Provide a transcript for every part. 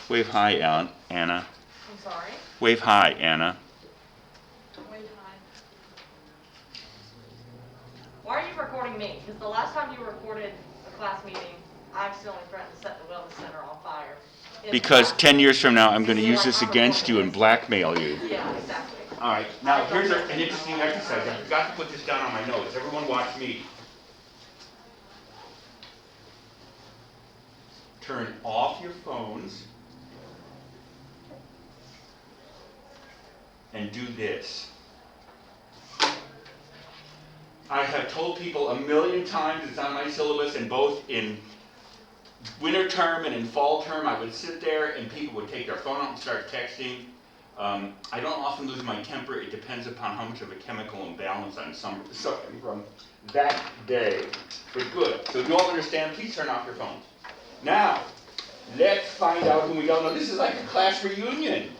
Wave hi, Anna. I'm sorry? Wave hi, Anna. Wave hi. Why are you recording me? Because the last time you recorded a class meeting, I accidentally threatened to set the Wellness Center on fire. Because 10 years from now, I'm going to use this against you and blackmail you. Yeah, exactly. All right. Now, here's an interesting exercise. I forgot to put this down on my notes. Everyone watch me. Turn off your phones and do this. I have told people a million times, it's on my syllabus, and both in winter term and in fall term, I would sit there and people would take their phone out and start texting. I don't often lose my temper. It depends upon how much of a chemical imbalance I'm suffering from that day. But good. So you all understand, please turn off your phones. Now, let's find out who we don't know. This is like a class reunion.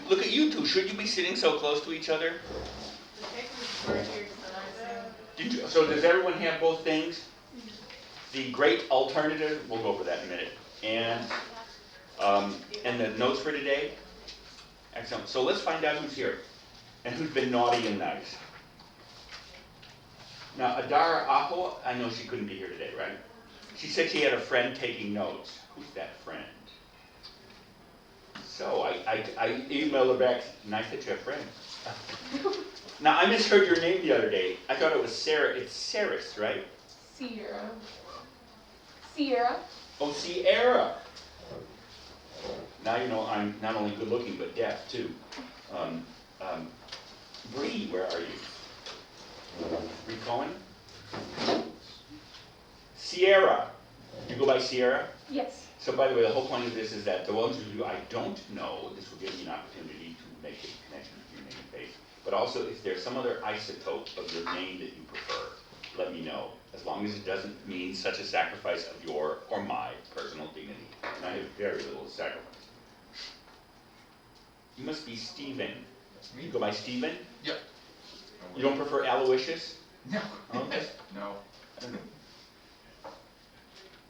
Look at you two. Should you be sitting so close to each other? So does everyone have both things? The great alternative, we'll go over that in a minute. And the notes for today? Excellent. So let's find out who's here and who's been naughty and nice. Now, Adara Aho, I know she couldn't be here today, right? She said she had a friend taking notes. Who's that friend? So I emailed her back, nice that you have friends. Now, I misheard your name the other day. I thought it was Sarah. It's Saris, right? Sierra. Sierra. Oh, Sierra. Now you know I'm not only good looking, but deaf, too. Bree, where are you? Bree Cohen? Sierra. You go by Sierra? Yes. So by the way, the whole point of this is that the ones of you I don't know, this will give me an opportunity to make a connection with your name and face. But also, if there's some other isotope of your name that you prefer, let me know. As long as it doesn't mean such a sacrifice of your or my personal dignity. And I have very little sacrifice. You must be Stephen. You go by Stephen? Yep. You don't prefer Aloysius? No. Okay. No.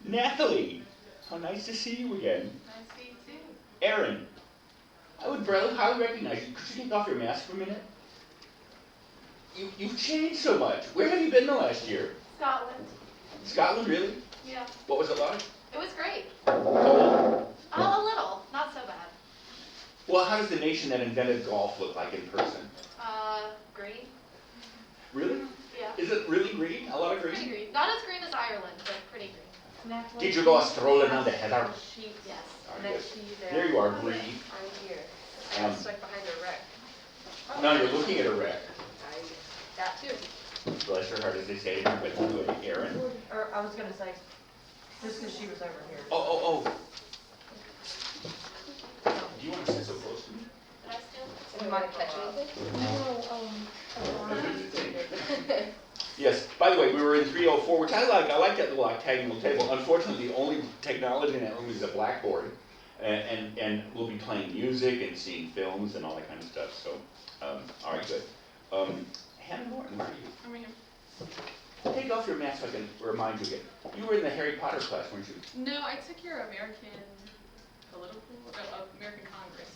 Natalie, how nice to see you again. Nice to see you too. Aaron, I would highly recognize you. Could you take off your mask for a minute? You've changed so much. Where have you been the last year? Scotland. Scotland, really? Yeah. What was it like? It was great. Cold? A little. Not so bad. Well, how does the nation that invented golf look like in person? Green. Really? Yeah. Is it really green? A lot of green? Pretty green. Not as green as Ireland, but pretty green. Did you go strolling on the heather? Yes. Next to you There you are, Bree. I'm here. I got stuck behind a wreck. Now you're looking at a wreck. That too. Bless her heart, as they say, but Aaron. Or I was going to say, just because she was over here. Oh. Do you want to sit so close to me? Did I still? We might catch anything. Yes, by the way, we were in 304, which I like. I like that little octagonal table. Unfortunately, the only technology in that room is a blackboard. And we'll be playing music and seeing films and all that kind of stuff. So, all right, good. Hannah Norton, where are you? I'm here. Take off your mask so I can remind you again. You were in the Harry Potter class, weren't you? No, I took your American American Congress.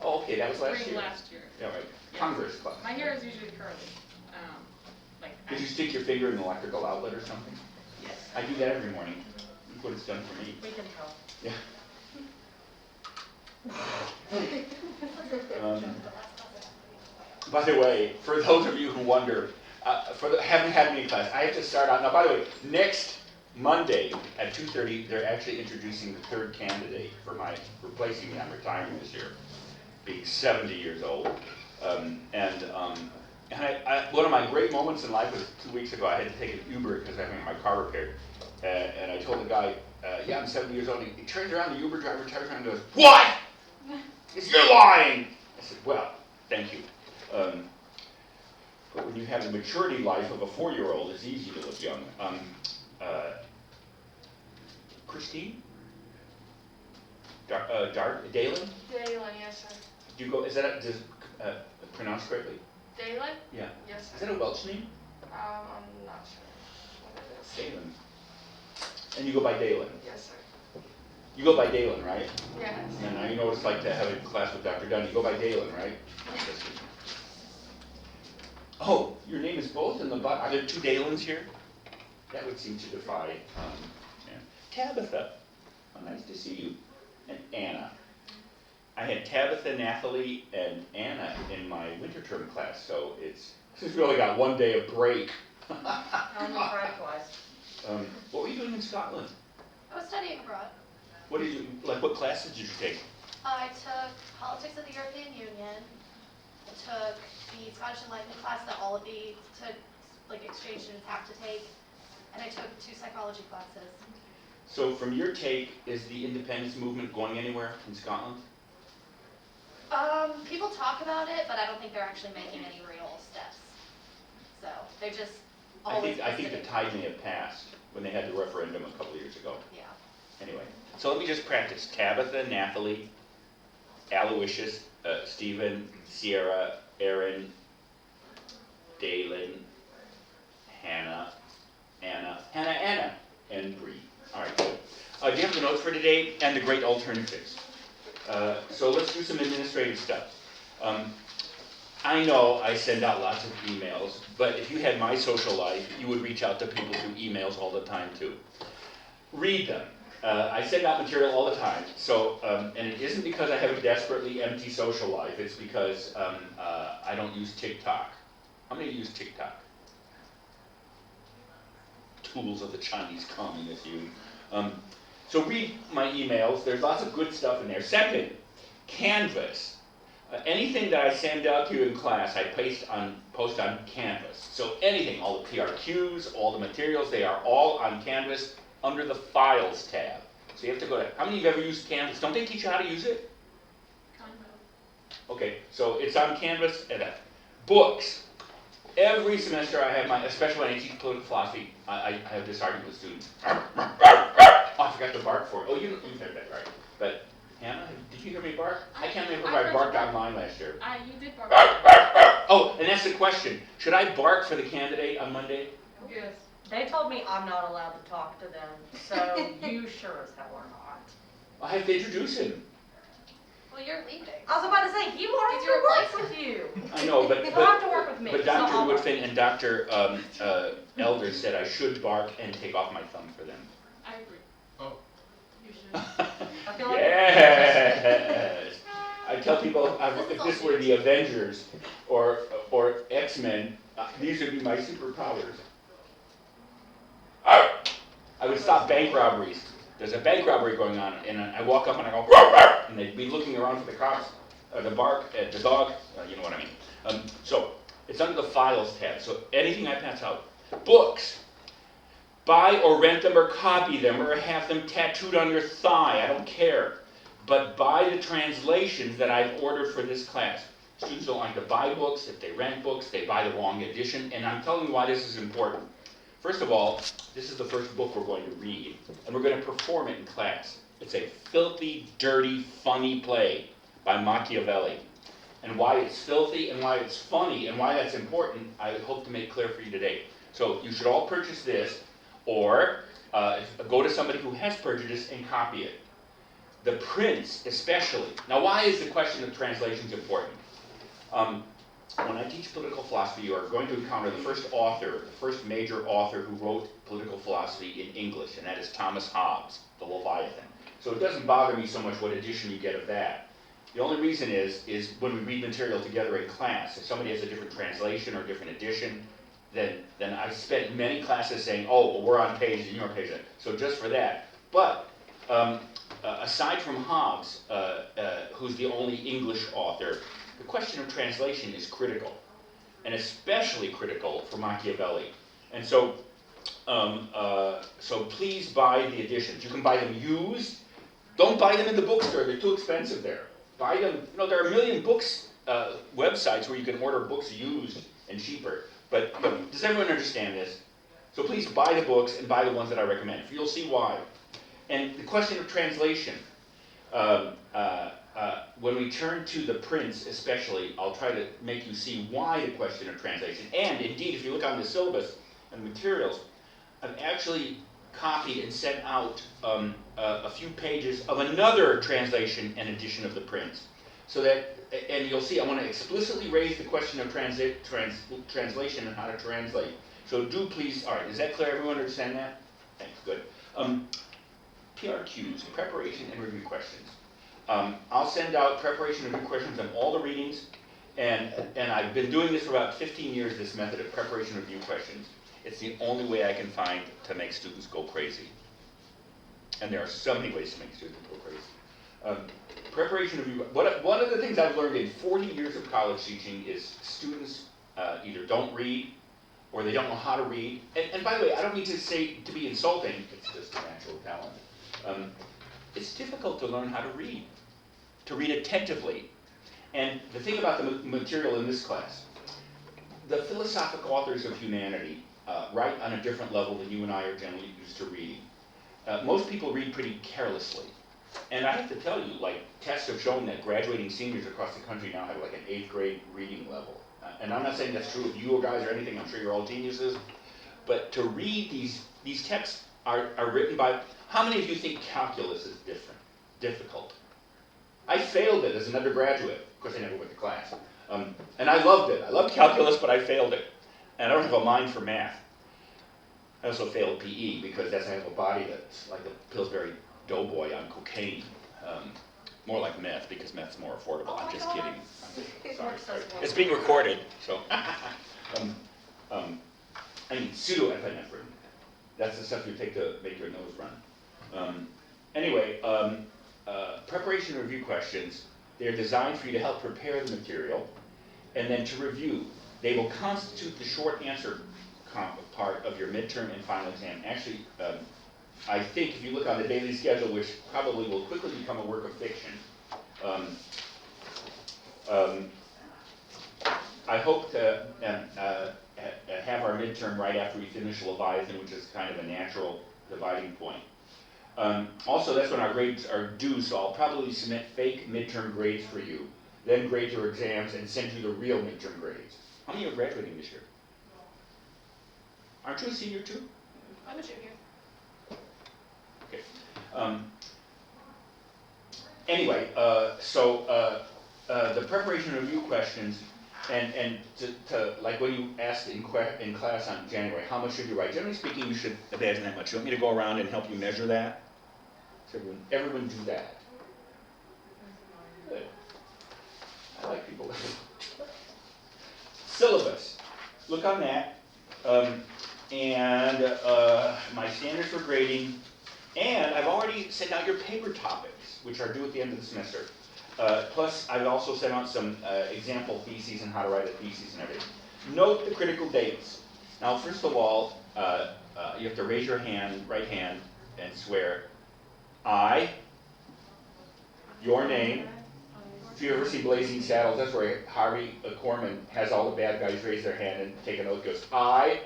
Oh, okay, that was last Spring year. last year. Yeah, right. Yeah. Congress class. My hair is usually curly. Did you stick your finger in an electrical outlet or something? Yes. I do that every morning. Look what it's done for me. We can help. Yeah. By the way, for those of you who wonder, haven't had me in class, I have to start out. Now, by the way, next Monday at 2:30, they're actually introducing the third candidate for my replacing me. I'm retiring this year, being 70 years old. One of my great moments in life was 2 weeks ago. I had to take an Uber because I had my car repaired. And I told the guy, yeah, I'm 70 years old. He turns around, the Uber driver turns around and goes, "What? You're lying!" I said, well, thank you. But when you have the maturity life of a 4-year-old, it's easy to look young. Christine? Dalen? Dalen, yes, sir. Do you go, is that pronounced correctly? Dalen? Yeah. Yes, Is sir. that a Welsh name? I'm not sure what it is. Dalen. And you go by Dalen? Yes, sir. You go by Dalen, right? Yes. And now you know what it's like to have a class with Dr. Dunn. You go by Dalen, right? Oh, your name is both in the bottom. Are there two Dalens here? That would seem to defy. Yeah. Tabitha, oh, nice to see you. And Anna. I had Tabitha, Nathalie, and Anna in my winter term class, so it's really got one day of break. I only cried twice. What were you doing in Scotland? I was studying abroad. What did you, like what classes did you take? I took Politics of the European Union. I took the Scottish Enlightenment class that all of the exchange students have to take. And I took 2 psychology classes. So from your take, is the independence movement going anywhere in Scotland? People talk about it, but I don't think they're actually making any real steps. So they're just always. I think the tide may have passed when they had the referendum a couple of years ago. Yeah. Anyway, so let me just practice. Tabitha, Nathalie, Aloysius, Stephen, Sierra, Aaron, Dalen, Hannah, Anna, and Bree. All right, good. Do you have the notes for today and the great alternatives? So let's do some administrative stuff. I know I send out lots of emails, but if you had my social life, you would reach out to people through emails all the time too. Read them. I send out material all the time, so, and it isn't because I have a desperately empty social life, it's because I don't use TikTok. How many use TikTok? Tools of the Chinese Communist Union. So read my emails, there's lots of good stuff in there. Second, Canvas. Anything that I send out to you in class, I post on Canvas. So anything, all the PRQs, all the materials, they are all on Canvas under the Files tab. So you have to go to, how many of you have ever used Canvas? Don't they teach you how to use it? Kind of. Okay, so it's on Canvas and books. Every semester I have especially when I teach political philosophy, I have this argument with students. Oh, I forgot to bark for it. Oh, you've heard that, right? But Hannah, did you hear me bark? I can't remember if I barked online last year. You did bark. Oh, and that's the question. Should I bark for the candidate on Monday? Yes. They told me I'm not allowed to talk to them, so you sure as hell are not. I have to introduce him. Well, you're leaving. I was about to say, he wants Is your to work with you. I know, but He'll have to work with me. but so Dr. I'll work. Woodfin and Dr. Elder said I should bark and take off my thumb for them. I agree. Oh. You should. I feel like Yes. I tell people if this were the Avengers or X-Men, these would be my superpowers. I would stop bank robberies. There's a bank robbery going on, and I walk up and I go, and they'd be looking around for the cops, the bark at the dog, you know what I mean. So it's under the Files tab. So anything I pass out, books, buy or rent them or copy them or have them tattooed on your thigh. I don't care. But buy the translations that I've ordered for this class. Students don't like to buy books. If they rent books, they buy the wrong edition. And I'm telling you why this is important. First of all, this is the first book we're going to read, and we're going to perform it in class. It's a filthy, dirty, funny play by Machiavelli. And why it's filthy and why it's funny and why that's important, I hope to make clear for you today. So you should all purchase this, or go to somebody who has purchased it and copy it. The prince, especially. Now, why is the question of translations important? When I teach political philosophy, you are going to encounter the first author, the first major author who wrote political philosophy in English, and that is Thomas Hobbes, the Leviathan. So it doesn't bother me so much what edition you get of that. The only reason is when we read material together in class, if somebody has a different translation or a different edition, then I've spent many classes saying, oh, well, we're on page and you're on page. So just for that. But aside from Hobbes, who's the only English author, the question of translation is critical, and especially critical for Machiavelli. And so, so please buy the editions. You can buy them used. Don't buy them in the bookstore. They're too expensive there. Buy them. You know, there are a million books websites where you can order books used and cheaper. But does everyone understand this? So please buy the books and buy the ones that I recommend. You'll see why. And the question of translation. When we turn to the Prince especially, I'll try to make you see why the question of translation. And indeed, if you look on the syllabus and materials, I've actually copied and sent out a few pages of another translation and edition of the prints. So that, and you'll see, I want to explicitly raise the question of translation and how to translate. So do please, all right, is that clear? Everyone understand that? Thanks, good. PRQs, preparation and review questions. I'll send out preparation and review questions on all the readings, and I've been doing this for about 15 years, this method of preparation and review questions. It's the only way I can find to make students go crazy. And there are so many ways to make students go crazy. Preparation review, one of the things I've learned in 40 years of college teaching is students either don't read or they don't know how to read. And by the way, I don't mean to say to be insulting, it's just a natural talent. It's difficult to learn how to read attentively. And the thing about the material in this class, the philosophic authors of humanity write on a different level than you and I are generally used to reading. Most people read pretty carelessly. And I have to tell you, like, tests have shown that graduating seniors across the country now have like an 8th grade reading level. And I'm not saying that's true of you guys or anything, I'm sure you're all geniuses. But to read these texts are written by, how many of you think calculus is difficult? I failed it as an undergraduate. Of course, I never went to class. And I loved it. I loved calculus, but I failed it. And I don't have a mind for math. I also failed PE because I have a body that's like a Pillsbury Doughboy on cocaine. More like meth because meth's more affordable. Oh I'm my just God. kidding. Sorry. It's being recorded, so. I mean, pseudoepinephrine. That's the stuff you take to make your nose run. Anyway, preparation and review questions, they're designed for you to help prepare the material and then to review. They will constitute the short answer part of your midterm and final exam. Actually, I think if you look on the daily schedule, which probably will quickly become a work of fiction, I hope to have our midterm right after we finish Leviathan, which is kind of a natural dividing point. Also, that's when our grades are due, so I'll probably submit fake midterm grades for you, then grade your exams, and send you the real midterm grades. How many are graduating this year? Aren't you a senior too? I'm a junior. Okay. Anyway, so the preparation review questions, and to like when you asked in class on January, how much should you write? Generally speaking, you should imagine that much. You want me to go around and help you measure that? So everyone do that. Good. I like people. Syllabus. Look on that. And my standards for grading. And I've already sent out your paper topics, which are due at the end of the semester. Plus, I've also sent out some example theses and how to write a thesis and everything. Note the critical dates. Now, first of all, you have to raise your hand, right hand, and swear, I, your name. If you ever see Blazing Saddles, that's where Harvey Korman has all the bad guys raise their hand and take an oath, goes, I,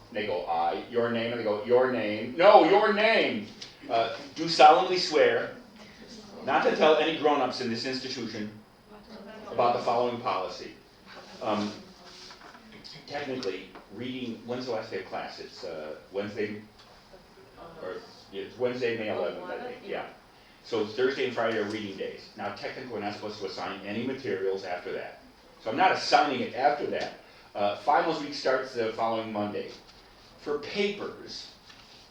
and they go, I, your name, and they go, your name. No, your name. Do solemnly swear not to tell any grown-ups in this institution about the following policy. Technically, reading, when's the last day of class? It's Wednesday, or it's Wednesday, May 11th, I think, yeah. So Thursday and Friday are reading days. Now technically we're not supposed to assign any materials after that. So I'm not assigning it after that. Finals week starts the following Monday. For papers,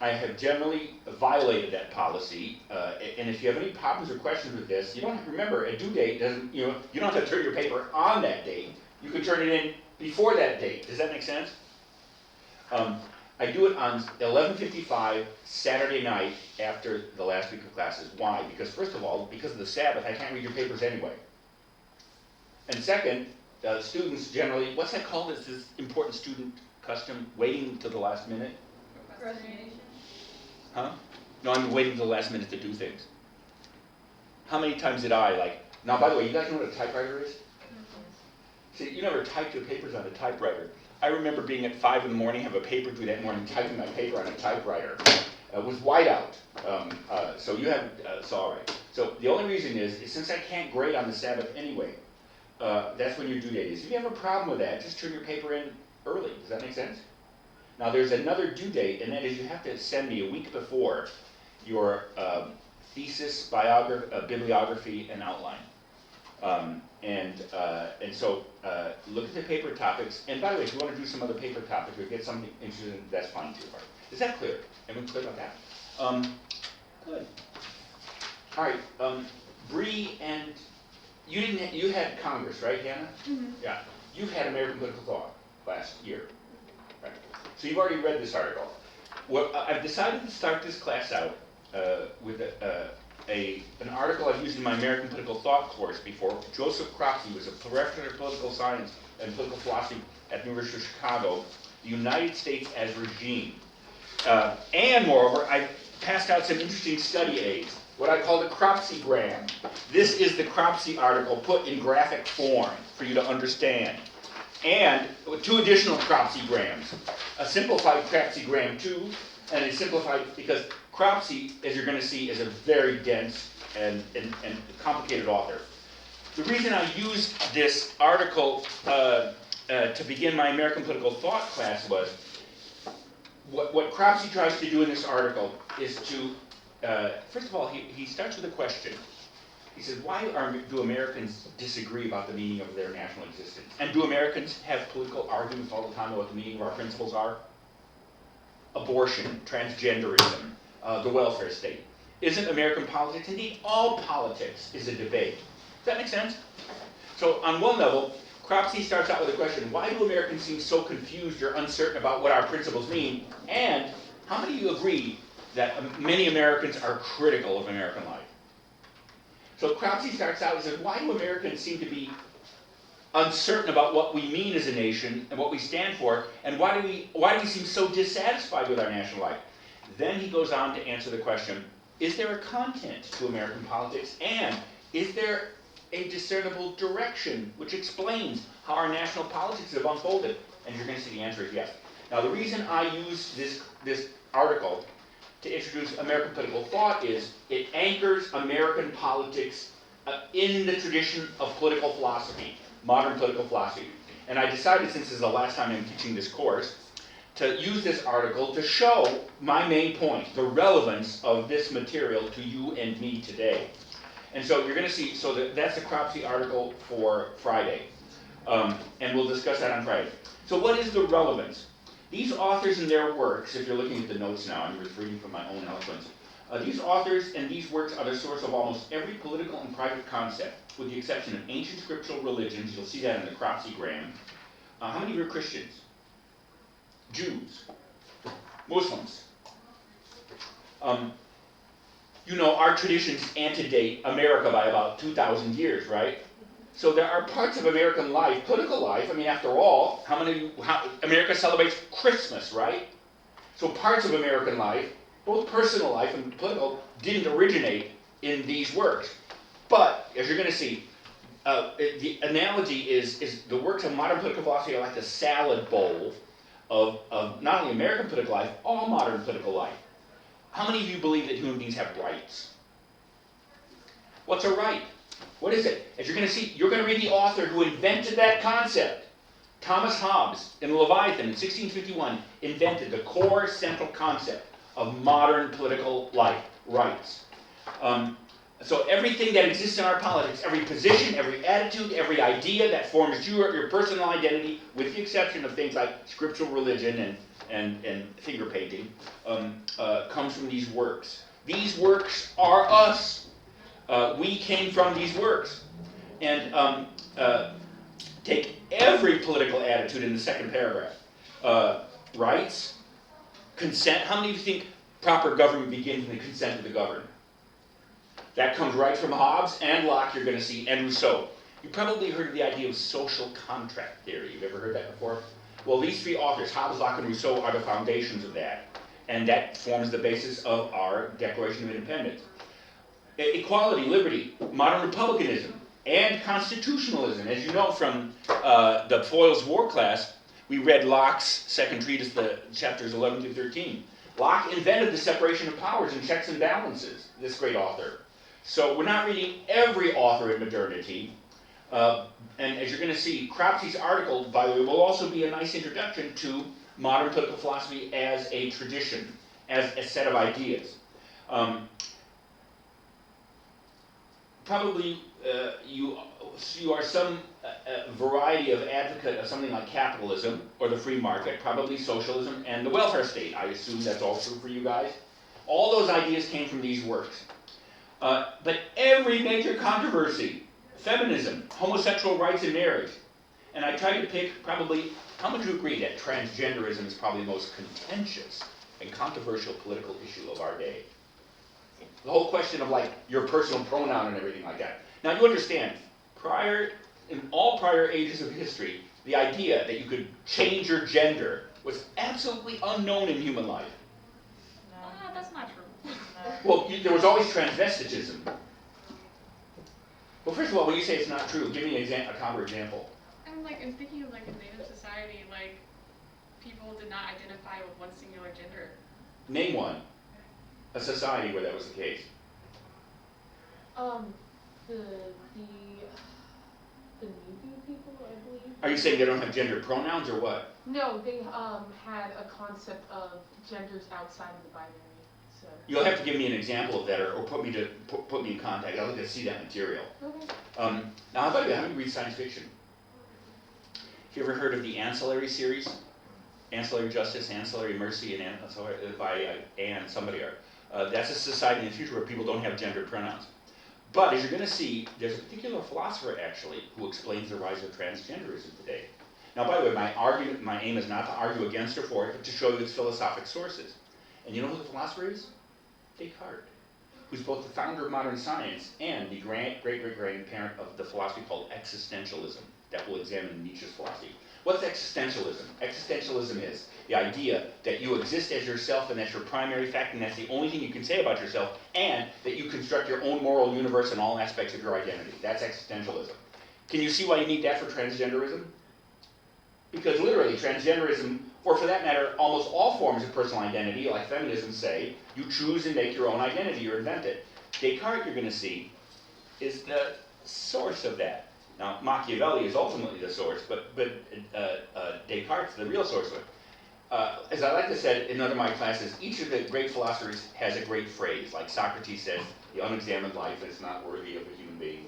I have generally violated that policy, and if you have any problems or questions with this, you don't have to remember a due date doesn't, you don't have to turn your paper on that date. You can turn it in before that date. Does that make sense? I do it on 11:55 Saturday night after the last week of classes. Why? Because first of all, because of the Sabbath, I can't read your papers anyway. And second, students generally, what's that called? It's this important student custom, waiting till the last minute. Procrastination? Huh? No, I'm waiting till the last minute to do things. How many times did I, now by the way, you guys know what a typewriter is? See, you never typed your papers on a typewriter. I remember being at 5 in the morning, have a paper due that morning, typing my paper on a typewriter with whiteout. So you have, so all right. So the only reason is since I can't grade on the Sabbath anyway, that's when your due date is. If you have a problem with that, just turn your paper in early. Does that make sense? Now there's another due date, and that is you have to send me a week before your thesis, bibliography, and outline. And so look at the paper topics. And by the way, if you want to do some other paper topic or get something interesting, that's fine too. Right? Is that clear? Everyone clear about that? Good. All right. Bree and you had Congress, right, Hannah? Mm-hmm. Yeah. You've had American Political Thought last year, right? So you've already read this article. Well, I've decided to start this class out with an article I've used in my American Political Thought course before. Joseph Cropsey was a professor of political science and political philosophy at the University of Chicago, The United States as Regime. And moreover, I passed out some interesting study aids, what I call the Cropseygram. This is the Cropsey article put in graphic form for you to understand. And two additional Cropseygrams, a simplified Cropseygram 2, and a simplified, because Cropsey, as you're going to see, is a very dense and complicated author. The reason I used this article to begin my American Political Thought class was, what Cropsey tries to do in this article is to, first of all, he starts with a question. He says, why do Americans disagree about the meaning of their national existence? And do Americans have political arguments all the time about what the meaning of our principles are? Abortion, transgenderism, the welfare state. Isn't American politics, indeed all politics, is a debate? Does that make sense? So on one level, Cropsey starts out with a question, why do Americans seem so confused or uncertain about what our principles mean? And how many of you agree that many Americans are critical of American life? So Cropsey starts out and says, why do Americans seem to be uncertain about what we mean as a nation and what we stand for, and why do we seem so dissatisfied with our national life? Then he goes on to answer the question, is there a content to American politics, and is there a discernible direction which explains how our national politics have unfolded? And you're going to see the answer is yes. Now the reason I use this article to introduce American Political Thought is it anchors American politics in the tradition of political philosophy, modern political philosophy. And I decided, since this is the last time I'm teaching this course, to use this article to show my main point, the relevance of this material to you and me today. And so you're going to see, so that's the Cropsey article for Friday. And we'll discuss that on Friday. So what is the relevance? These authors and their works, if you're looking at the notes now, I'm just reading from my own eloquence. These authors and these works are the source of almost every political and private concept, with the exception of ancient scriptural religions. You'll see that in the Cropseygram. How many of you are Christians? Jews? Muslims? You know, our traditions antedate America by about 2,000 years, right? So there are parts of American life, political life, I mean, after all, America celebrates Christmas, right? So parts of American life, both personal life and political, didn't originate in these works. But, as you're going to see, the analogy is the works of modern political philosophy are like the salad bowl of not only American political life, all modern political life. How many of you believe that human beings have rights? What's a right? What is it? As you're going to see, you're going to read the author who invented that concept. Thomas Hobbes, in Leviathan in 1651, invented the core central concept of modern political life, rights. So everything that exists in our politics, every position, every attitude, every idea that forms your personal identity, with the exception of things like scriptural religion and finger painting, comes from these works. These works are us. We came from these works. And take every political attitude in the second paragraph. Rights, consent. How many of you think proper government begins in the consent of the governed? That comes right from Hobbes and Locke, you're going to see, and Rousseau. You probably heard of the idea of social contract theory. You've ever heard that before? Well, these three authors, Hobbes, Locke, and Rousseau, are the foundations of that. And that forms the basis of our Declaration of Independence. Equality, liberty, modern republicanism, and constitutionalism. As you know from the Foyle's War class, we read Locke's second treatise, the chapters 11 through 13. Locke invented the separation of powers and checks and balances, this great author. So we're not reading every author in modernity. And as you're going to see, Cropsey's article, by the way, will also be a nice introduction to modern political philosophy as a tradition, as a set of ideas. Probably you are some variety of advocate of something like capitalism or the free market, probably socialism and the welfare state. I assume that's all true for you guys. All those ideas came from these works. But every major controversy, feminism, homosexual rights and marriage, and I tried to pick probably, how would you agree that transgenderism is probably the most contentious and controversial political issue of our day? The whole question of like your personal pronoun and everything like that. Now you understand, in all prior ages of history, the idea that you could change your gender was absolutely unknown in human life. No, That's not true. no. Well, there was always transvestitism. Well, first of all, when you say it's not true, give me a counter example. I'm like, I'm thinking of like a native society, like people did not identify with one singular gender. Name one. A society where that was the case. The Nubian people, I believe. Are you saying they don't have gender pronouns or what? No, they had a concept of genders outside of the binary. So. You'll have to give me an example of that, or put me in contact. I'd like to see that material. Okay. Now, how about you? How do you read science fiction? Have you ever heard of the Ancillary series? Ancillary Justice, Ancillary Mercy, and by Anne somebody. That's a society in the future where people don't have gendered pronouns. But as you're going to see, there's a particular philosopher actually who explains the rise of transgenderism today. Now, by the way, my aim is not to argue against or for it, but to show you its philosophic sources. And you know who the philosopher is? Descartes, who's both the founder of modern science and the great-great-grandparent of the philosophy called existentialism that will examine Nietzsche's philosophy. What's existentialism? Existentialism is the idea that you exist as yourself and that's your primary fact and that's the only thing you can say about yourself, and that you construct your own moral universe in all aspects of your identity. That's existentialism. Can you see why you need that for transgenderism? Because literally transgenderism, or for that matter, almost all forms of personal identity, like feminism say, you choose and make your own identity, you invent it. Descartes, you're going to see, is the source of that. Now, Machiavelli is ultimately the source, but Descartes is the real source of it. As I like to say in one of my classes, each of the great philosophers has a great phrase. Like Socrates said, the unexamined life is not worthy of a human being.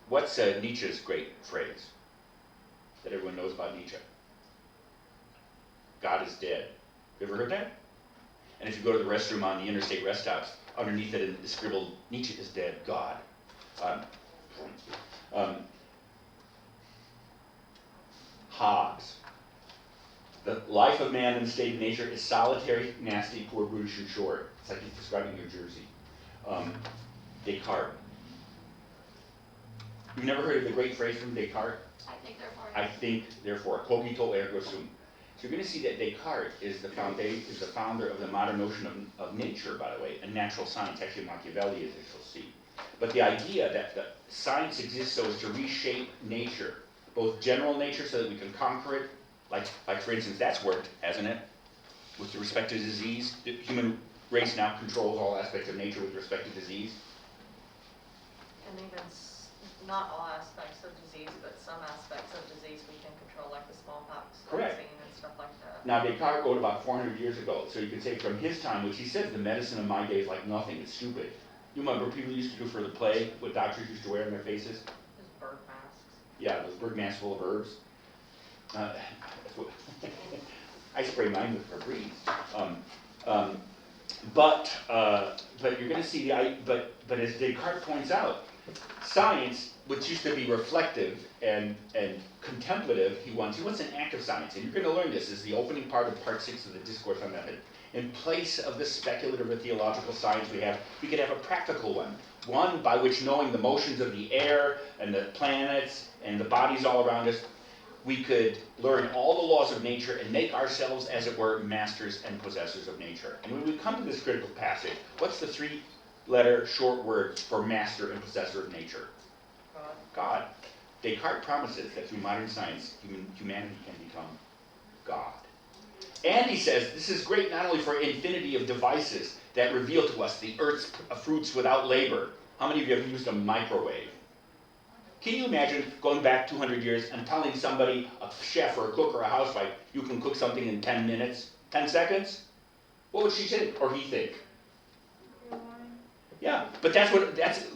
What's Nietzsche's great phrase that everyone knows about Nietzsche? God is dead. You ever heard that? And if you go to the restroom on the interstate rest stops, underneath it is scribbled, Nietzsche is dead, God. Hobbes. The life of man in the state of nature is solitary, nasty, poor, brutish, and short. It's like he's describing New Jersey. Descartes. You've never heard of the great phrase from Descartes? I think therefore. I think, therefore, cogito ergo sum. So you're going to see that Descartes is the founder of the modern notion of nature, by the way, and natural science. Actually, Machiavelli is, as you'll see. But the idea that the science exists so as to reshape nature, both general nature so that we can conquer it, like for instance, that's worked, hasn't it? With respect to disease, the human race now controls all aspects of nature with respect to disease. And even not all aspects of disease, but some aspects of disease we can control, like the smallpox Correct. vaccine and stuff like that. Now, Descartes wrote about 400 years ago, so you could say from his time, which he said, the medicine of my day is like nothing, it's stupid. You remember people used to do for the plague, what doctors used to wear on their faces? Just bird masks. Yeah, those bird masks full of herbs. I spray mine with Febreze. But you're going to see but as Descartes points out, science, which used to be reflective and contemplative, he wants an active science, and you're going to learn this. This is the opening part of part 6 of the Discourse on Method. In place of the speculative or theological science we could have a practical one by which, knowing the motions of the air and the planets and the bodies all around us, we could learn all the laws of nature and make ourselves, as it were, masters and possessors of nature. And when we come to this critical passage, what's the 3-letter short word for master and possessor of nature? God. Descartes promises that through modern science, humanity can become God. And he says, this is great not only for infinity of devices that reveal to us the earth's fruits without labor. How many of you have used a microwave? Can you imagine going back 200 years and telling somebody, a chef or a cook or a housewife, you can cook something in 10 minutes, 10 seconds? What would she think, or he think? Yeah, but that's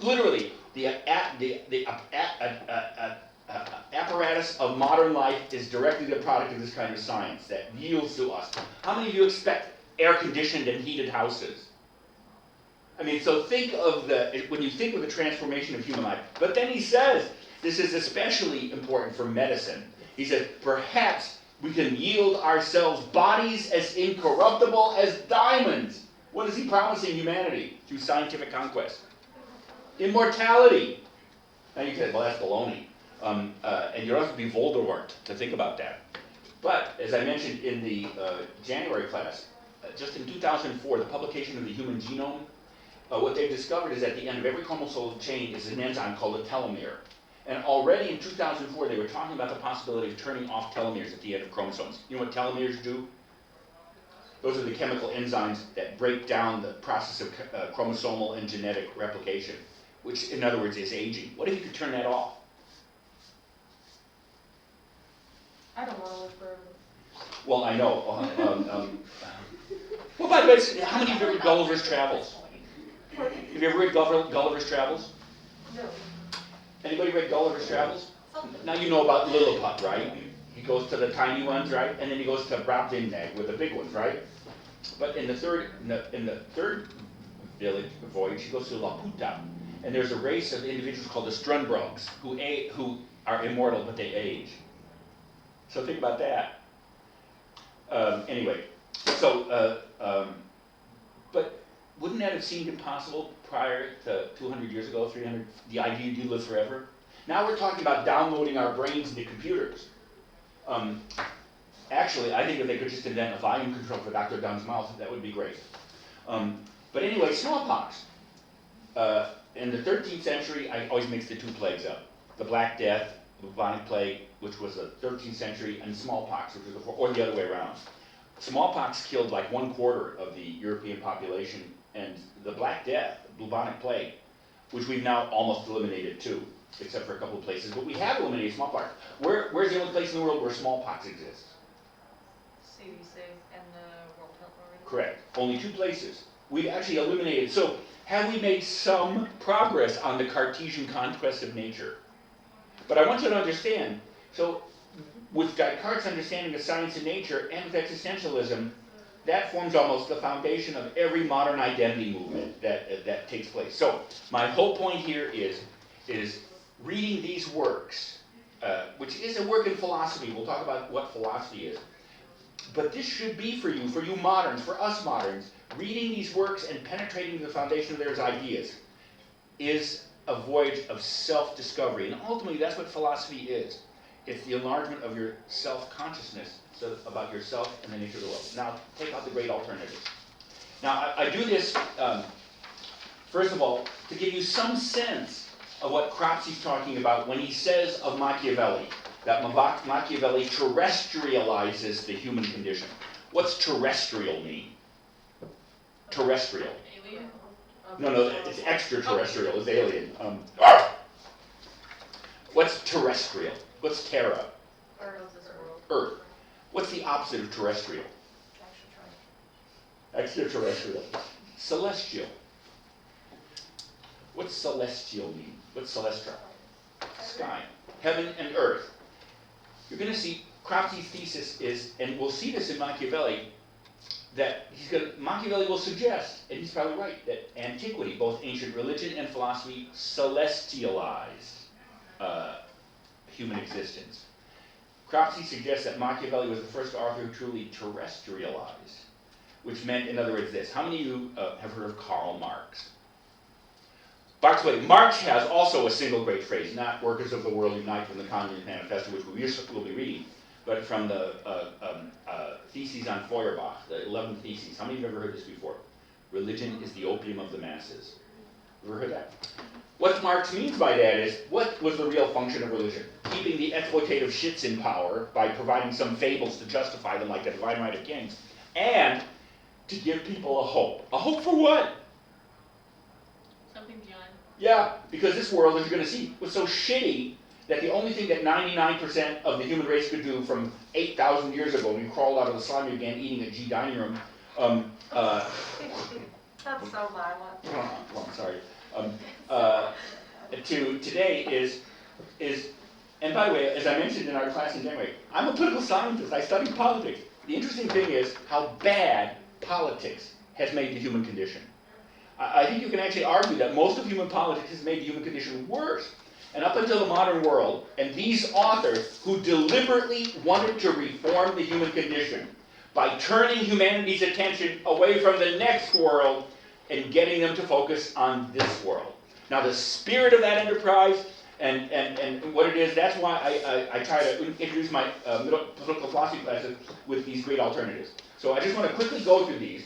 literally the apparatus of modern life is directly the product of this kind of science that yields to us. How many of you expect air-conditioned and heated houses? I mean, so think of when you think of the transformation of human life. But then he says, this is especially important for medicine. He says, perhaps we can yield ourselves bodies as incorruptible as diamonds. What is he promising humanity through scientific conquest? Immortality. Now you say, well, that's baloney. And you don't have to be Voldemort to think about that. But, as I mentioned in the January class, just in 2004, the publication of the human genome, what they've discovered is at the end of every chromosomal chain is an enzyme called a telomere. And already in 2004, they were talking about the possibility of turning off telomeres at the end of chromosomes. You know what telomeres do? Those are the chemical enzymes that break down the process of chromosomal and genetic replication, which, in other words, is aging. What if you could turn that off? I don't want to live forever. Well, I know. Well, by the way, how many of you have read Gulliver's Travels? Have you ever read Gulliver's Travels? No. Anybody read Gulliver's Travels? Now you know about Lilliput, right? He goes to the tiny ones, right? And then he goes to Brobdingnag with the big ones, right? But in the third voyage, he goes to Laputa. And there's a race of individuals called the Strunbrogs who are immortal, but they age. So think about that. Anyway, so, but wouldn't that have seemed impossible prior to 200 years ago, 300, the idea you live forever? Now we're talking about downloading our brains into computers. Actually, I think if they could just invent a volume control for Dr. Dunn's mouth, that would be great. But anyway, smallpox. In the 13th century, I always mix the two plagues up. The Black Death, the bubonic plague, which was the 13th century, and smallpox, which was or the other way around. Smallpox killed like 1/4 of the European population, and the Black Death, the bubonic plague, which we've now almost eliminated too, except for a couple of places, but we have eliminated smallpox. Where's the only place in the world where smallpox exists? CDC and the World Health Organization. Correct. Only 2 places. We've actually eliminated. So, have we made some progress on the Cartesian conquest of nature? But I want you to understand, so with Descartes' understanding of science and nature and with existentialism, that forms almost the foundation of every modern identity movement that takes place. So, my whole point here is reading these works, which is a work in philosophy. We'll talk about what philosophy is. But this should be for you moderns, for us moderns, reading these works and penetrating the foundation of their ideas is a voyage of self-discovery. And ultimately, that's what philosophy is. It's the enlargement of your self-consciousness about yourself and the nature of the world. Now, take out the great alternatives. Now, I do this, first of all, to give you some sense of what Cropsey's talking about when he says of Machiavelli, that Machiavelli terrestrializes the human condition. What's terrestrial mean? Terrestrial. Alien. No, it's extraterrestrial, it's alien. What's terrestrial? What's terra? Earth. What's the opposite of terrestrial? Extraterrestrial. Celestial. What's celestial mean? What's celestial? Sky. Heaven and earth. You're going to see Cropsey's thesis is, and we'll see this in Machiavelli, that Machiavelli will suggest, and he's probably right, that antiquity, both ancient religion and philosophy, celestialized human existence. Cropsey suggests that Machiavelli was the first author who truly terrestrialized, which meant, in other words, this. How many of you have heard of Karl Marx? Marx has also a single great phrase, not workers of the world unite from the Communist Manifesto, which we will be reading, but from the Theses on Feuerbach, the 11th Theses. How many of you have ever heard this before? Religion is the opium of the masses. Ever heard that? What Marx means by that is, what was the real function of religion? Keeping the exploitative shits in power by providing some fables to justify them, like the divine right of kings, and to give people a hope. A hope for what? Some Nothing beyond. Yeah, because this world, as you're going to see, was so shitty that the only thing that 99% of the human race could do from 8,000 years ago, when you crawled out of the slime you began eating at G dining room, That's so violent. well, I'm sorry, to today is, and by the way, as I mentioned in our class in January, I'm a political scientist, I study politics. The interesting thing is how bad politics has made the human condition. I think you can actually argue that most of human politics has made the human condition worse. And up until the modern world, and these authors who deliberately wanted to reform the human condition by turning humanity's attention away from the next world and getting them to focus on this world. Now the spirit of that enterprise and what it is, that's why I try to introduce my political philosophy classes with these great alternatives. So I just want to quickly go through these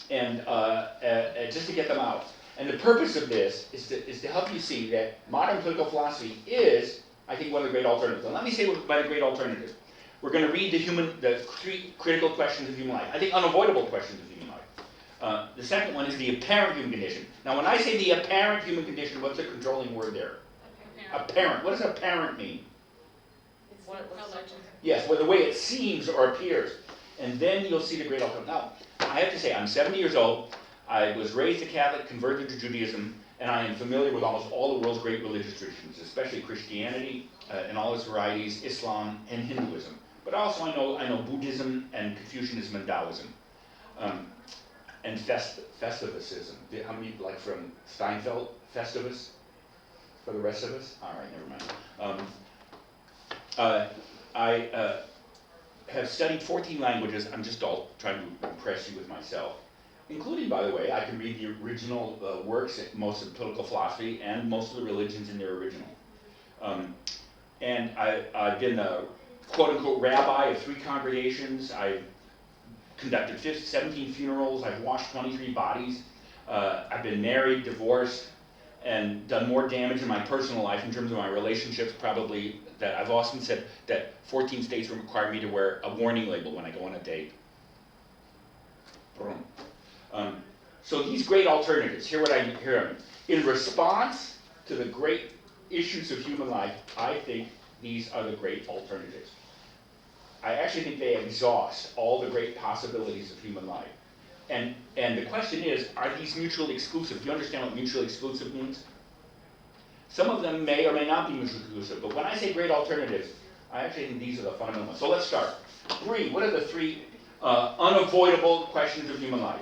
just to get them out. And the purpose of this is to help you see that modern political philosophy is, I think, one of the great alternatives. And let me say what by the great alternative. We're going to read the three critical questions of human life. I think unavoidable questions of human life. The second one is the apparent human condition. Now, when I say the apparent human condition, what's the controlling word there? Apparent. What does apparent mean? What it looks like. Yes, well, the way it seems or appears. And then you'll see the great alternative. Now, I have to say, I'm 70 years old. I was raised a Catholic, converted to Judaism, and I am familiar with almost all the world's great religious traditions, especially Christianity and all its varieties, Islam, and Hinduism. But also I know Buddhism and Confucianism and Taoism. And Festivism. How many, like from Steinfeld, Festivus? For the rest of us? All right, never mind. I have studied 14 languages. I'm just all trying to impress you with myself. Including, by the way, I can read the original works, most of political philosophy, and most of the religions in their original. And I've been a quote-unquote rabbi of 3 congregations. I've conducted 17 funerals. I've washed 23 bodies. I've been married, divorced, and done more damage in my personal life in terms of my relationships, probably, that I've often said that 14 states require me to wear a warning label when I go on a date. So these great alternatives, hear what I hear. In response to the great issues of human life, I think these are the great alternatives. I actually think they exhaust all the great possibilities of human life. And the question is, are these mutually exclusive? Do you understand what mutually exclusive means? Some of them may or may not be mutually exclusive, but when I say great alternatives, I actually think these are the fundamental ones. So let's start. Bree, what are the 3 unavoidable questions of human life?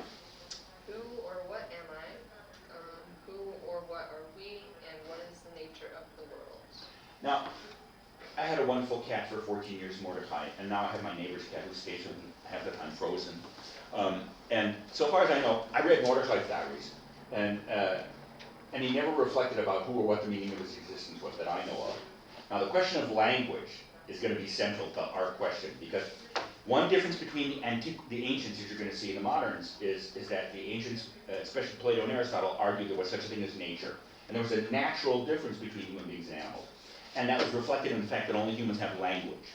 Who or what am I? Who or what are we? And what is the nature of the world? Now, I had a wonderful cat for 14 years, Mordecai, and now I have my neighbor's cat who stays with me half the time frozen. And so far as I know, I read Mordecai's diaries, and he never reflected about who or what the meaning of his existence was that I know of. Now, the question of language is going to be central to our question, because one difference between the ancients, as you're going to see, and the moderns is that the ancients, especially Plato and Aristotle, argued there was such a thing as nature. And there was a natural difference between human beings and animals. And that was reflected in the fact that only humans have language.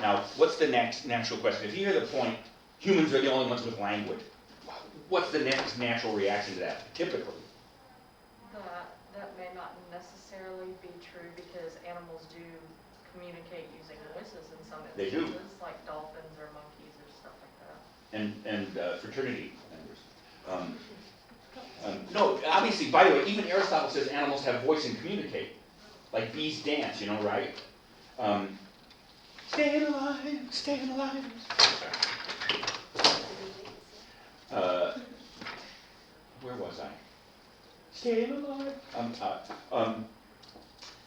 Now, what's the next natural question? If you hear the point, humans are the only ones with language, what's the next natural reaction to that, typically? That may not necessarily be true because animals do communicate using voices in some They instances, do. like dolphins or monkeys or stuff like that. And fraternity members. No, obviously, by the way, even Aristotle says animals have voice and communicate. Like bees dance, you know, right? Staying alive, staying alive. Where was I? Staying alive.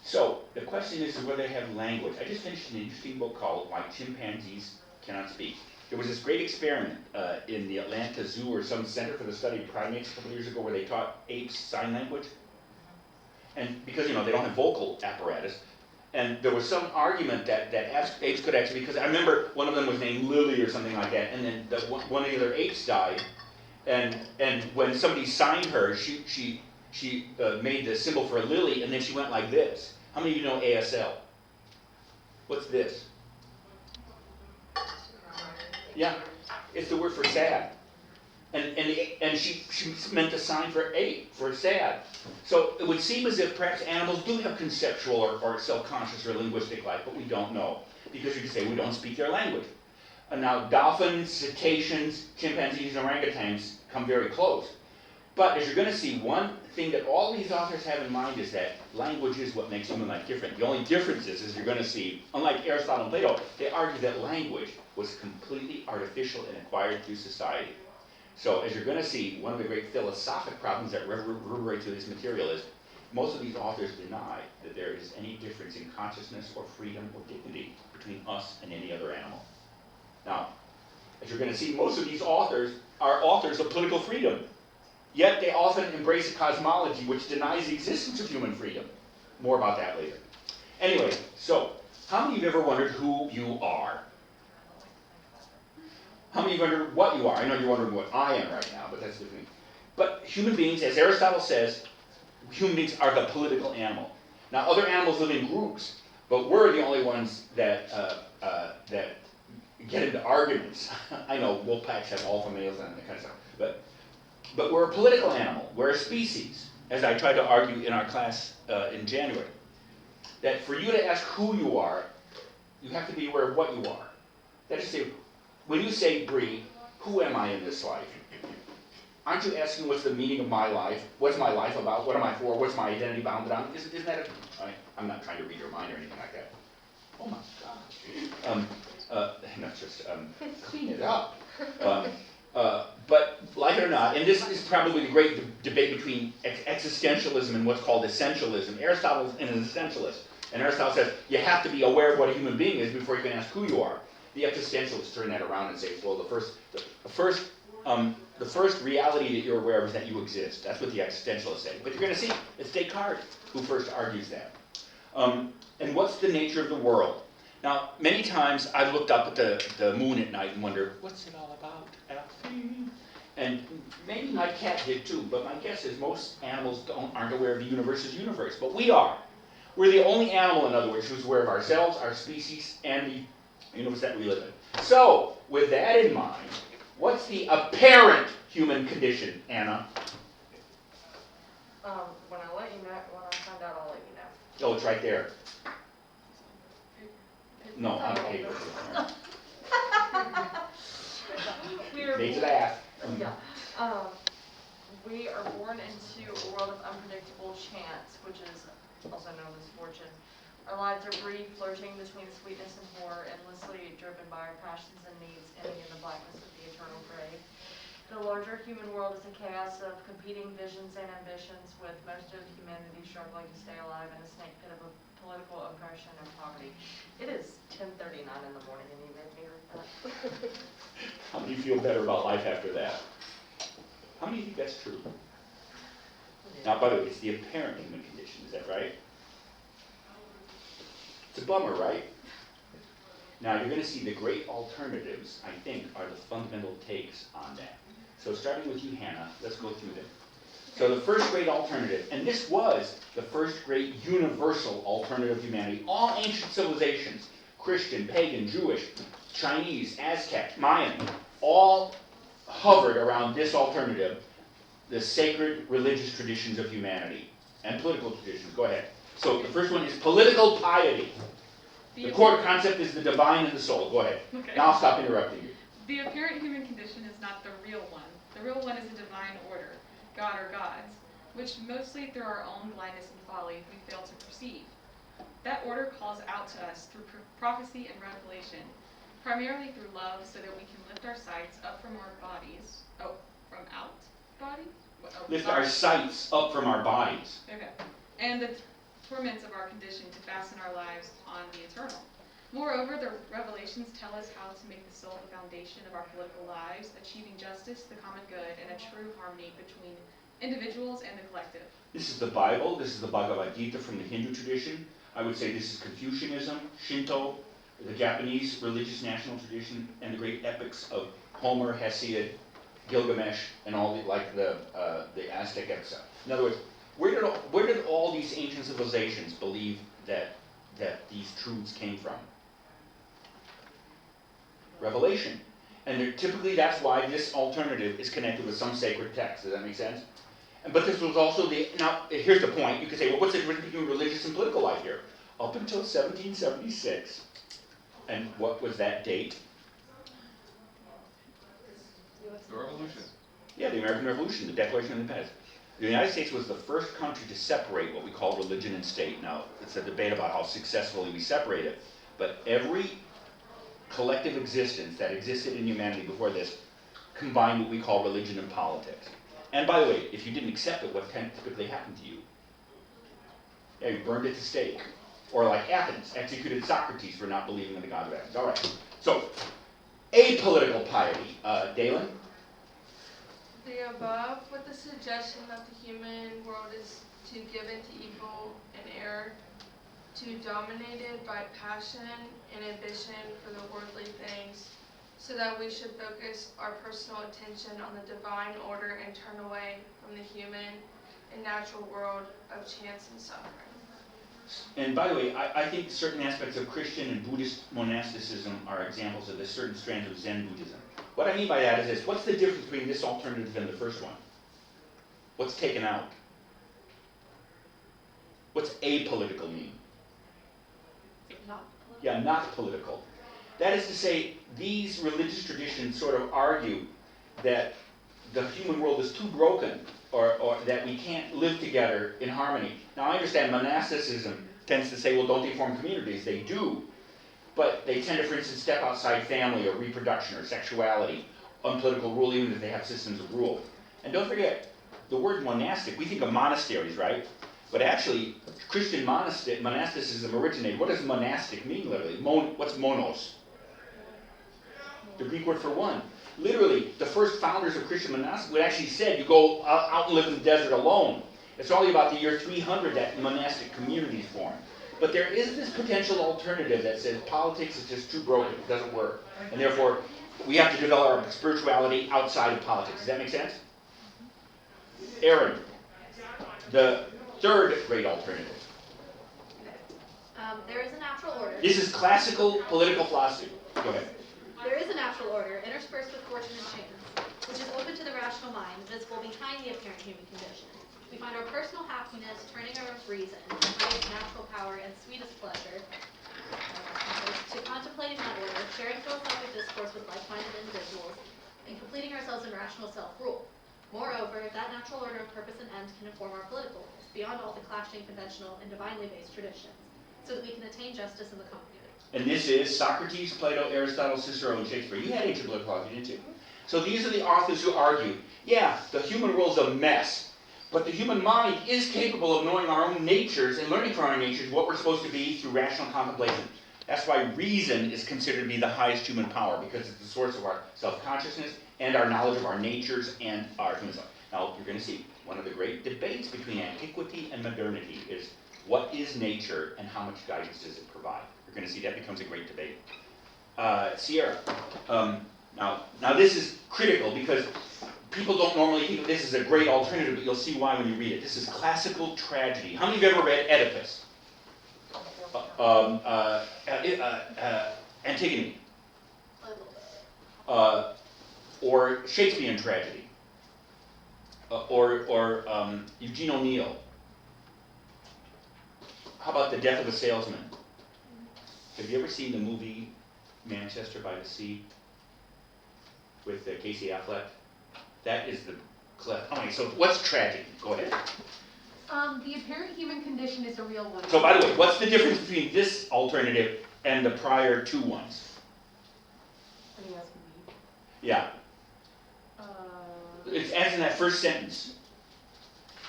So the question is whether they have language. I just finished an interesting book called Why Chimpanzees Cannot Speak. There was this great experiment in the Atlanta Zoo or some center for the study of primates a couple of years ago where they taught apes sign language. And because, you know, they don't have vocal apparatus. And there was some argument that apes could actually, because I remember one of them was named Lily or something like that, and then one of the other apes died. And when somebody signed her, she made the symbol for a lily, and then she went like this. How many of you know ASL? What's this? Yeah, it's the word for sad. And she meant a sign for ate, for sad. So it would seem as if perhaps animals do have conceptual or self-conscious or linguistic life, but we don't know. Because you could say we don't speak their language. And now dolphins, cetaceans, chimpanzees, and orangutans come very close. But as you're going to see, one thing that all these authors have in mind is that language is what makes human life different. The only difference is, as you're going to see, unlike Aristotle and Plato, they argue that language was completely artificial and acquired through society. So as you're going to see, one of the great philosophic problems that reverberate through this material is most of these authors deny that there is any difference in consciousness or freedom or dignity between us and any other animal. Now, as you're going to see, most of these authors are authors of political freedom. Yet they often embrace a cosmology which denies the existence of human freedom. More about that later. Anyway, so, how many of you have ever wondered who you are? How many of you have wondered what you are? I know you're wondering what I am right now, but that's different. But human beings, as Aristotle says, human beings are the political animal. Now, other animals live in groups, but we're the only ones that get into arguments. I know wolf packs have alpha males and that kind of stuff, but we're a political animal. We're a species, as I tried to argue in our class in January. That for you to ask who you are, you have to be aware of what you are. That is to say, when you say, Bree, who am I in this life? Aren't you asking what's the meaning of my life? What's my life about? What am I for? What's my identity bounded on? Isn't that I'm not trying to read your mind or anything like that. Oh my gosh. Not just clean it up. But like it or not, and this is probably the great debate between existentialism and what's called essentialism. Aristotle is an essentialist. And Aristotle says you have to be aware of what a human being is before you can ask who you are. The existentialists turn that around and say, well, the first reality that you're aware of is that you exist. That's what the existentialists say. But you're going to see, it's Descartes who first argues that. And what's the nature of the world? Now, many times I've looked up at the moon at night and wondered, what's it all about, Alfie? And maybe my cat did too, but my guess is most animals aren't aware of the universe's universe. But we are. We're the only animal, in other words, who's aware of ourselves, our species, and the universe that we live in. So, with that in mind, what's the apparent human condition, Anna? When I find out, I'll let you know. Oh, it's right there. No, on the paper. Page laugh. Yeah. We are born into a world of unpredictable chance, which is also known as fortune. Our lives are brief, flourishing between sweetness and horror, endlessly driven by our passions and needs, ending in the blackness of the eternal grave. The larger human world is a chaos of competing visions and ambitions, with most of humanity struggling to stay alive in a snake pit of political oppression and poverty. It is 10:39 in the morning, and you made me read that. How many feel better about life after that? How many think that's true? Now, by the way, it's the apparent human condition, is that right? It's a bummer, right? Now, you're going to see the great alternatives, I think, are the fundamental takes on that. So starting with you, Hannah, let's go through them. So the first great alternative, and this was the first great universal alternative of humanity. All ancient civilizations, Christian, pagan, Jewish, Chinese, Aztec, Mayan, all hovered around this alternative, the sacred religious traditions of humanity and political traditions. Go ahead. So the first one is political piety. The core concept is the divine and the soul. Go ahead. Okay. Now I'll stop interrupting you. The apparent human condition is not the real one. The real one is a divine order, God or gods, which mostly through our own blindness and folly we fail to perceive. That order calls out to us through prophecy and revelation, primarily through love, so that we can lift our sights up from our bodies. Oh, from out body? Lift our sights up from our bodies. Okay. And the torments of our condition to fasten our lives on the eternal. Moreover, the revelations tell us how to make the soul the foundation of our political lives, achieving justice, the common good, and a true harmony between individuals and the collective. This is the Bible. This is the Bhagavad Gita from the Hindu tradition. I would say this is Confucianism, Shinto, the Japanese religious national tradition, and the great epics of Homer, Hesiod, Gilgamesh, and all the Aztec epics. In other words, where did all these ancient civilizations believe that these truths came from? Revelation. And typically that's why this alternative is connected with some sacred text. Does that make sense? But this was also now here's the point. You could say, well, what's the difference between religious and political life here? Up until 1776, and what was that date? The revolution. Yeah, the American Revolution, the Declaration of Independence. The United States was the first country to separate what we call religion and state. Now, it's a debate about how successfully we separate it, but every collective existence that existed in humanity before this combined what we call religion and politics. And by the way, if you didn't accept it, what typically happened to you? Yeah, you burned at the stake. Or like Athens, executed Socrates for not believing in the god of Athens. All right, so apolitical piety. Dalen? The above with the suggestion that the human world is to give into evil and error, to be dominated by passion and ambition for the worldly things, so that we should focus our personal attention on the divine order and turn away from the human and natural world of chance and suffering. And by the way, I think certain aspects of Christian and Buddhist monasticism are examples of this, certain strands of Zen Buddhism. What I mean by that is this: what's the difference between this alternative and the first one? What's taken out? What's apolitical mean? Not political. Yeah, not political. That is to say, these religious traditions sort of argue that the human world is too broken, or that we can't live together in harmony. Now I understand monasticism tends to say, well, don't they form communities? They do. But they tend to, for instance, step outside family or reproduction or sexuality, unpolitical rule, even if they have systems of rule. And don't forget, the word monastic, we think of monasteries, right? But actually, Christian monasticism originated. What does monastic mean, literally? What's monos? The Greek word for one. Literally, the first founders of Christian monasticism would actually said, you go out and live in the desert alone. It's only about the year 300 that monastic communities formed. But there is this potential alternative that says politics is just too broken, it doesn't work. And therefore, we have to develop our spirituality outside of politics. Does that make sense? Aaron, the third great alternative. There is a natural order. This is classical political philosophy. Go ahead. There is a natural order interspersed with fortune and chance, which is open to the rational mind, visible behind the apparent human condition. We find our personal happiness turning our reason, the highest natural power and sweetest pleasure, to contemplating that order, sharing philosophic discourse with like-minded individuals, and completing ourselves in rational self-rule. Moreover, that natural order of purpose and end can inform our political goals, beyond all the clashing conventional and divinely based traditions, so that we can attain justice in the common good. And this is Socrates, Plato, Aristotle, Cicero, and Shakespeare. You had ancient political philosophy, didn't you? So these are the authors who argue, yeah, the human world's a mess, but the human mind is capable of knowing our own natures and learning from our natures what we're supposed to be through rational contemplation. That's why reason is considered to be the highest human power, because it's the source of our self-consciousness and our knowledge of our natures and our human self. Now, you're going to see one of the great debates between antiquity and modernity is what is nature and how much guidance does it provide? You're going to see that becomes a great debate. Sierra, now this is critical because people don't normally think of this as a great alternative, but you'll see why when you read it. This is classical tragedy. How many of you have ever read Oedipus? Antigone? Or Shakespearean tragedy? Or Eugene O'Neill? How about The Death of a Salesman? Have you ever seen the movie Manchester by the Sea with Casey Affleck? That is the clef. Okay, so what's tragedy? Go ahead. The apparent human condition is a real one. So by the way, what's the difference between this alternative and the prior two ones? Are you asking me? Yeah. It's as in that first sentence.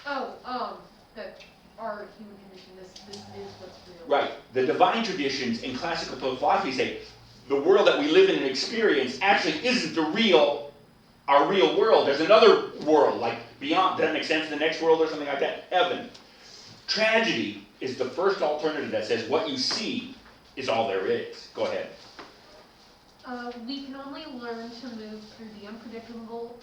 That our human condition, this is what's real. Right. The divine traditions in classical philosophy say the world that we live in and experience actually isn't our real world. There's another world, like beyond. Does that make sense? The next world or something like that? Heaven. Tragedy is the first alternative that says what you see is all there is. Go ahead. We can only learn to move through the unpredictable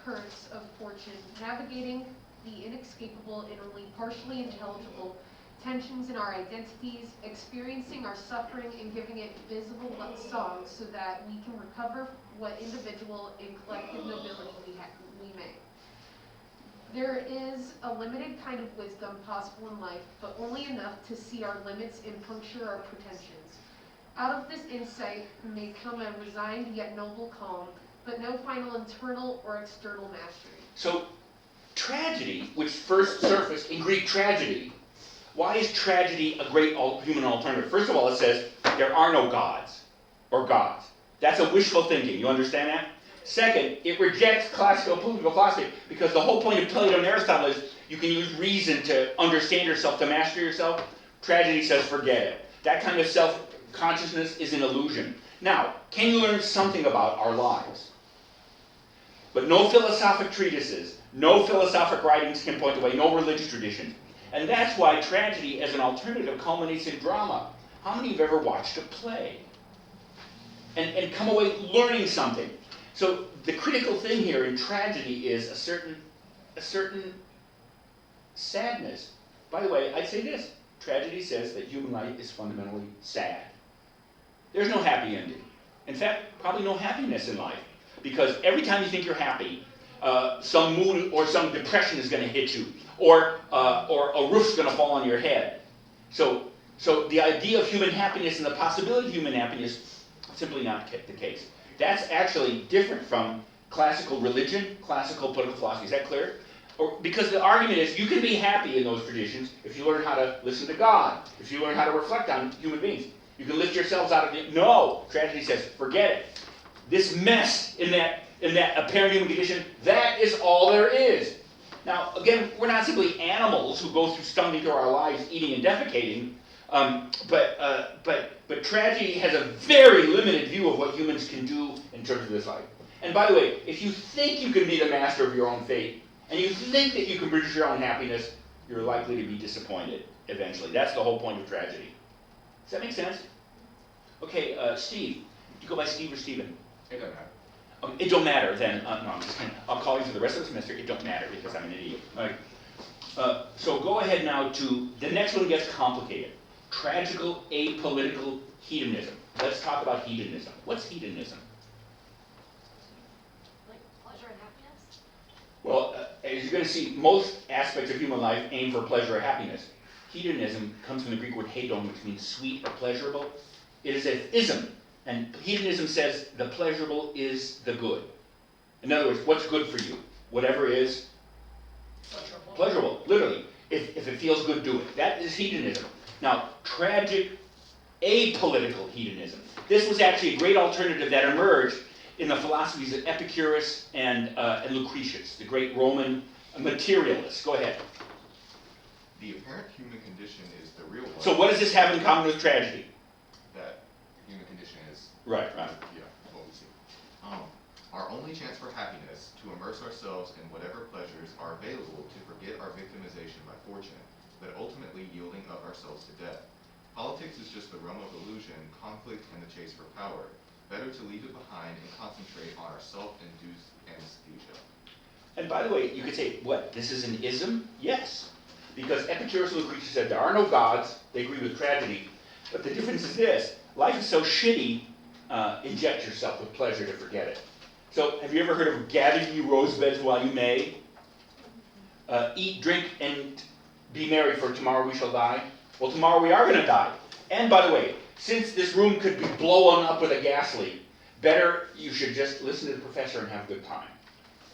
currents of fortune, navigating the inexcapable, innerly, partially intelligible tensions in our identities, experiencing our suffering and giving it visible songs so that we can recover what individual and collective nobility we may. There is a limited kind of wisdom possible in life, but only enough to see our limits and puncture our pretensions. Out of this insight may come a resigned yet noble calm, but no final internal or external mastery. So, tragedy, which first surfaced in Greek tragedy, why is tragedy a great human alternative? First of all, it says there are no gods or gods. That's a wishful thinking. You understand that? Second, it rejects classical political philosophy because the whole point of Plato and Aristotle is you can use reason to understand yourself, to master yourself. Tragedy says forget it. That kind of self-consciousness is an illusion. Now, can you learn something about our lives? But no philosophic treatises, no philosophic writings can point the way, no religious tradition. And that's why tragedy as an alternative culminates in drama. How many of you have ever watched a play? And come away learning something? So the critical thing here in tragedy is a certain sadness. By the way, I'd say this. Tragedy says that human life is fundamentally sad. There's no happy ending. In fact, probably no happiness in life. Because every time you think you're happy, some mood or some depression is going to hit you. Or a roof's going to fall on your head. So the idea of human happiness and the possibility of human happiness is simply not the case. That's actually different from classical religion, classical political philosophy. Is that clear? Because the argument is you can be happy in those traditions if you learn how to listen to God, if you learn how to reflect on human beings. You can lift yourselves out of the... No! Tragedy says, forget it. This mess in that apparent human condition, that is all there is. Now, again, we're not simply animals who go through stumbling through our lives eating and defecating, but tragedy has a very limited view of what humans can do in terms of this life. And by the way, if you think you can be the master of your own fate, and you think that you can produce your own happiness, you're likely to be disappointed eventually. That's the whole point of tragedy. Does that make sense? Okay, Steve. Do you go by Steve or Steven? It doesn't matter. It don't matter then. No, I'm just kidding. I'll call you for the rest of the semester. It don't matter because I'm an idiot. All right. So go ahead now to, the next one gets complicated. Tragical, apolitical hedonism. Let's talk about hedonism. What's hedonism? Like pleasure and happiness? Well, as you're going to see, most aspects of human life aim for pleasure or happiness. Hedonism comes from the Greek word hedon, which means sweet or pleasurable. It is an ism, and hedonism says the pleasurable is the good. In other words, what's good for you? Whatever is pleasurable, literally. If it feels good, do it. That is hedonism. Now, tragic, apolitical hedonism. This was actually a great alternative that emerged in the philosophies of Epicurus and Lucretius, the great Roman materialists. Go ahead. The apparent human condition is the real one. So what does this have in common with tragedy? That human condition is... Right. Yeah, what we see. Our only chance for happiness, to immerse ourselves in whatever pleasures are available to forget our victimization by fortune, but ultimately yielding up ourselves to death. Politics is just the realm of illusion, conflict, and the chase for power. Better to leave it behind and concentrate on our self-induced anesthesia. And by the way, you could say, what, this is an ism? Yes. Because Epicurus and Lucretius said there are no gods. They agree with tragedy. But the difference is this. Life is so shitty, inject yourself with pleasure to forget it. So have you ever heard of gather ye rose beds while you may? Eat, drink, and be merry, for tomorrow we shall die. Well, tomorrow we are going to die. And by the way, since this room could be blown up with a gas leak, better you should just listen to the professor and have a good time.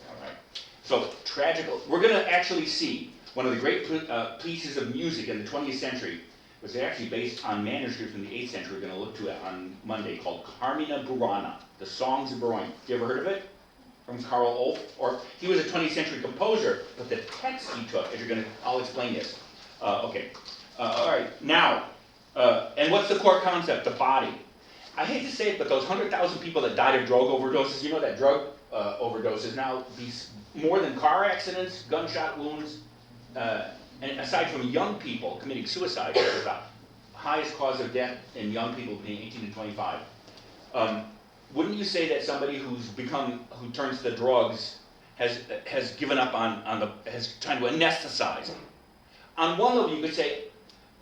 All right. So tragical. We're going to actually see one of the great pieces of music in the 20th century was actually based on manuscript from the 8th century. We're going to look to it on Monday, called Carmina Burana, the Songs of Burana. You ever heard of it? From Karl Orff? Or he was a 20th century composer, but the text he took, as you're going to, I'll explain this. Okay. All right. Now, and what's the core concept? The body. I hate to say it, but those 100,000 people that died of drug overdoses, you know that drug overdoses now, these more than car accidents, gunshot wounds, and aside from young people committing suicide, which is the highest cause of death in young people between 18 and 25. Wouldn't you say that somebody who turns to the drugs has given up has tried to anesthetize? On one level, you could say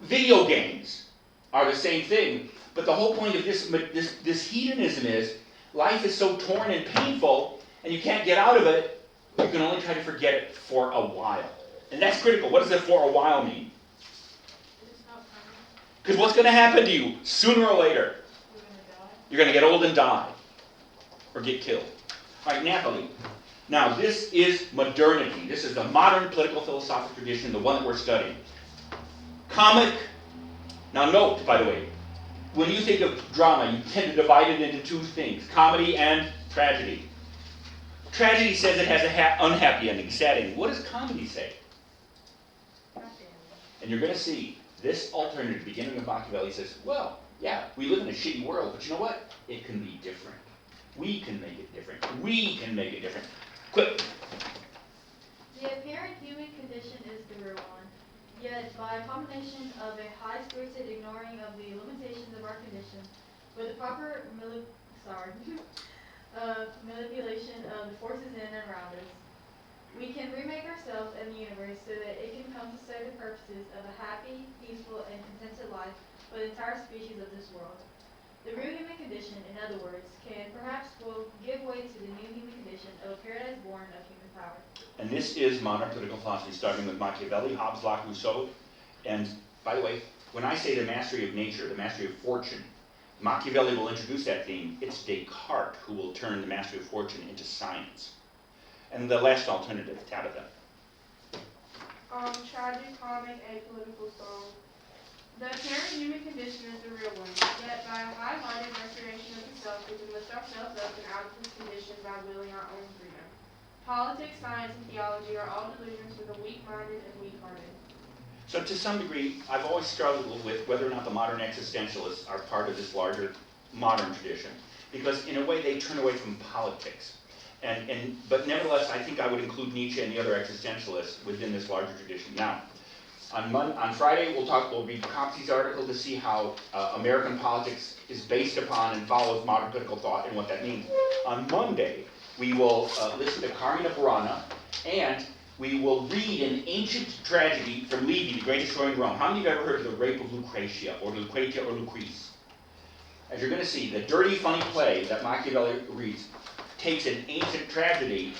video games are the same thing, but the whole point of this hedonism is life is so torn and painful, and you can't get out of it, you can only try to forget it for a while. And that's critical. What does that for a while mean? Because what's going to happen to you sooner or later? You're going to get old and die. Or get killed. All right, Napoli. Now, this is modernity. This is the modern political philosophic tradition, the one that we're studying. Comic. Now note, by the way, when you think of drama, you tend to divide it into two things, comedy and tragedy. Tragedy says it has an unhappy ending, sad ending. What does comedy say? And you're going to see this alternative, beginning of Machiavelli, says, well, yeah, we live in a shitty world, but you know what? It can be different. We can make it different. We can make it different. Quick. The apparent human condition is the real one. Yet, by a combination of a high-spirited ignoring of the limitations of our condition, with a proper manipulation of the forces in and around us, we can remake ourselves and the universe so that it can come to serve the purposes of a happy, peaceful, and contented life for the entire species of this world. The real human condition, in other words, can perhaps will give way to the new human condition of a paradise born of human power. And this is modern political philosophy, starting with Machiavelli, Hobbes, Locke, Rousseau. And by the way, when I say the mastery of nature, the mastery of fortune, Machiavelli will introduce that theme. It's Descartes who will turn the mastery of fortune into science. And the last alternative, Tabitha. Tragic, comic, apolitical song. The apparent human condition is the real one, yet by a high-minded restoration of the self, we can lift ourselves up and out of this condition by willing our own freedom. Politics, science, and theology are all delusions for the weak-minded and weak-hearted. So to some degree, I've always struggled with whether or not the modern existentialists are part of this larger modern tradition. Because in a way, they turn away from politics. But nevertheless, I think I would include Nietzsche and the other existentialists within this larger tradition. Now, on Friday, we'll read Comte's article to see how American politics is based upon and follows modern political thought and what that means. On Monday, we will listen to Carmina Burana, and we will read an ancient tragedy from Livy, the great historian of Rome. How many of you have ever heard of the Rape of Lucretia, or Lucretia or Lucrece? As you're going to see, the dirty, funny play that Machiavelli reads takes an ancient tragedy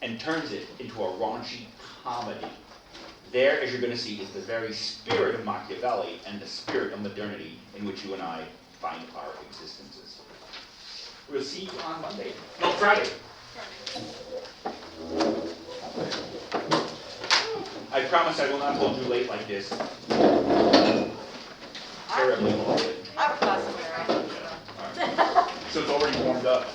and turns it into a raunchy comedy. There, as you're going to see, is the very spirit of Machiavelli and the spirit of modernity in which you and I find our existences. We'll see you on Monday. No, Friday. I promise I will not hold you late like this. Terribly long. I have a class in there. So it's already warmed up.